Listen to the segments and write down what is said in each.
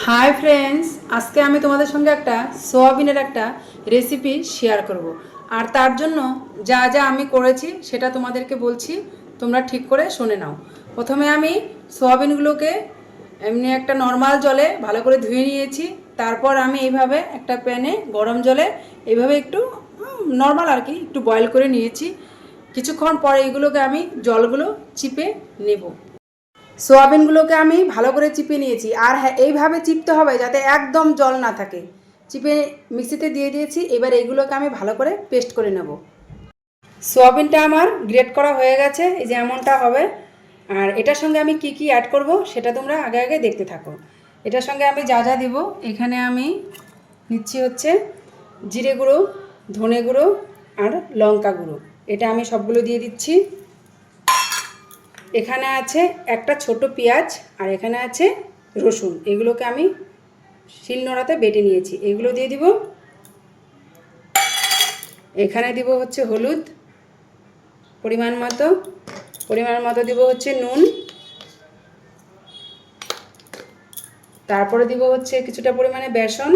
Hi friends, আজকে আমি তোমাদের সঙ্গে একটা সোয়াবিনের একটা রেসিপি শেয়ার করব। আর তার জন্য যা যা আমি করেছি সেটা তোমাদেরকে বলছি, তোমরা ঠিক করে শুনে নাও। প্রথমে আমি সোয়াবিনগুলোকে এমনি একটা নর্মাল জলে ভালো করে ধুয়ে নিয়েছি। তারপর আমি এইভাবে একটা প্যানে গরম জলে এইভাবে একটু নর্মাল আর কি একটু বয়েল করে নিয়েছি। কিছুক্ষণ পরে এগুলোকে আমি জলগুলো চিপে নেব। সোয়াবিনগুলোকে আমি ভালো করে চিপে নিয়েছি। আর হ্যাঁ, এইভাবে চিপতে হবে যাতে একদম জল না থাকে। চিপে মিক্সিতে দিয়ে দিয়েছি। এবার এইগুলোকে আমি ভালো করে পেস্ট করে নেব। সোয়াবিনটা আমার গ্রেট করা হয়ে গেছে, এই যে এমনটা হবে। আর এটার সঙ্গে আমি কি কি অ্যাড করব সেটা তোমরা আগে আগে দেখতে থাকো। এটার সঙ্গে আমি যা যা দিব, এখানে আমি নিচ্ছি হচ্ছে জিরে গুঁড়ো, ধনে গুঁড়ো আর লঙ্কা গুঁড়ো। এটা আমি সবগুলো দিয়ে দিচ্ছি। এখানে আছে একটা ছোট পেঁয়াজ আর এখানে আছে রসুন। এগুলোকে আমি শিলনোড়াতে বেটে নিয়েছি, এগুলো দিয়ে দিব। এখানে দিব হচ্ছে হলুদ পরিমাণ মতো দিব হচ্ছে নুন। তারপরে দিব হচ্ছে কিছুটা পরিমাণে বেসন,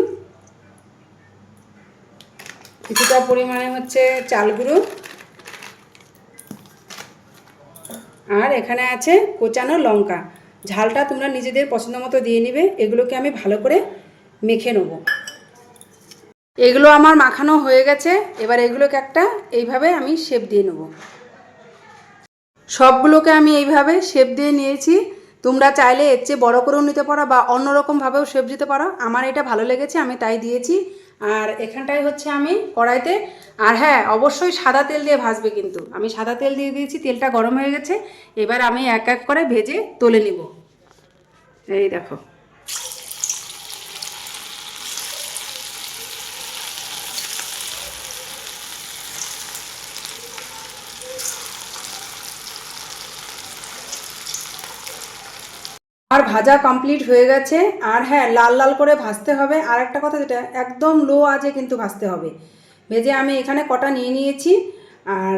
কিছুটা পরিমাণে হচ্ছে চাল গুঁড়ো, আর এখানে আছে কোচানো লঙ্কা। ঝালটা তোমরা নিজেদের পছন্দ মতো দিয়ে নিবে। এগুলোকে আমি ভালো করে মেখে নেব। এগুলো আমার মাখানো হয়ে গেছে। এবার এগুলোকে একটা এইভাবে আমি শেপ দিয়ে নেব। সবগুলোকে আমি এইভাবে শেপ দিয়ে নিয়েছি। তোমরা চাইলে এর চেয়ে বড়ো করেও নিতে পারো বা অন্যরকমভাবেও শেপ দিতে পারো। আমার এটা ভালো লেগেছে, আমি তাই দিয়েছি। আর এখানটায় হচ্ছে আমি কড়াইতে, আর হ্যাঁ অবশ্যই সাদা তেল দিয়ে ভাজবে, কিন্তু আমি সাদা তেল দিয়ে দিয়েছি। তেলটা গরম হয়ে গেছে। এবার আমি এক এক করে ভেজে তুলে নিব। এই দেখো, আর ভাজা কমপ্লিট হয়ে গেছে। আর হ্যাঁ, লাল লাল করে ভাজতে হবে। আর একটা কথা, যেটা একদম লো আঁচে কিন্তু ভাজতে হবে। ভেজে আমি এখানে কটা নিয়ে নিয়েছি। আর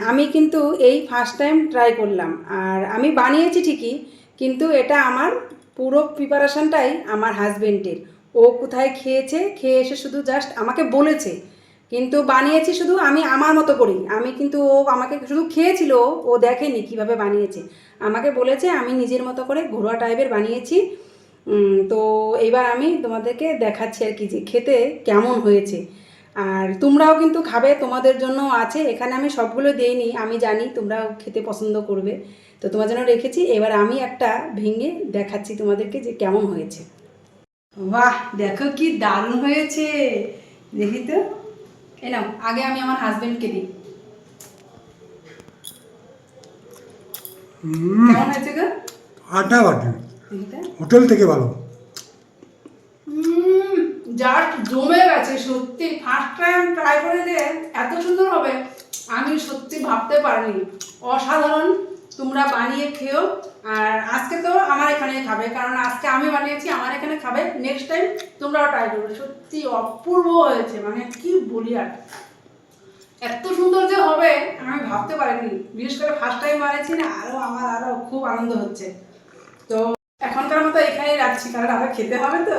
আমি কিন্তু এই ফার্স্ট টাইম ট্রাই করলাম। আর আমি বানিয়েছি ঠিকই, কিন্তু এটা আমার পুরো প্রিপারেশানটাই আমার হাজবেন্ডের। ও কোথায় খেয়েছে, খেয়ে এসে শুধু জাস্ট আমাকে বলেছে, কিন্তু বানিয়েছি শুধু আমি আমার মতো করেই। আমি কিন্তু ও আমাকে শুধু খেয়েছিল, ও দেখেনি কিভাবে বানিয়েছে। আমাকে বলেছে, আমি নিজের মতো করে ঘরোয়া টাইপের বানিয়েছি। তো এইবার আমি তোমাদেরকে দেখাচ্ছি আর কি, যে খেতে কেমন হয়েছে। আর তোমরাও কিন্তু খাবে, তোমাদের জন্য আছে। এখানে আমি সবগুলো দিইনি, আমি জানি তোমরাও খেতে পছন্দ করবে, তো তোমার জন্য রেখেছি। এবার আমি একটা ভেঙে দেখাচ্ছি তোমাদেরকে যে কেমন হয়েছে। বাহ, দেখো কি দারুণ হয়েছে। দেখি তো, এ নাও, আগে আমি আমার হাজবেন্ডকে দিই। কেমন হয়েছে গো? আটা বাটি হোটেল থেকে ভালো। জাস্ট জমে গেছে সত্যি। ফার্স্ট টাইম ট্রাই করে যে এত সুন্দর হবে আমি সত্যি ভাবতে পারিনি। অসাধারণ। তোমরা বানিয়ে খেও। আর আজকে তো আমার এখানে খাবে, কারণ আজকে আমি বানিয়েছি, আমার এখানে খাবে। নেক্সট টাইম তোমরাও ট্রাই করবে। সত্যি অপূর্ব হয়েছে, মানে কি বলি আর। এত সুন্দর যে হবে আমি ভাবতে পারিনি। বিশেষ করে ফার্স্ট টাইম বানিয়েছি না, আমার খুব আনন্দ হচ্ছে। তো এখনকার মতো এখানেই রাখছি, কারণ আবার খেতে হবে তো।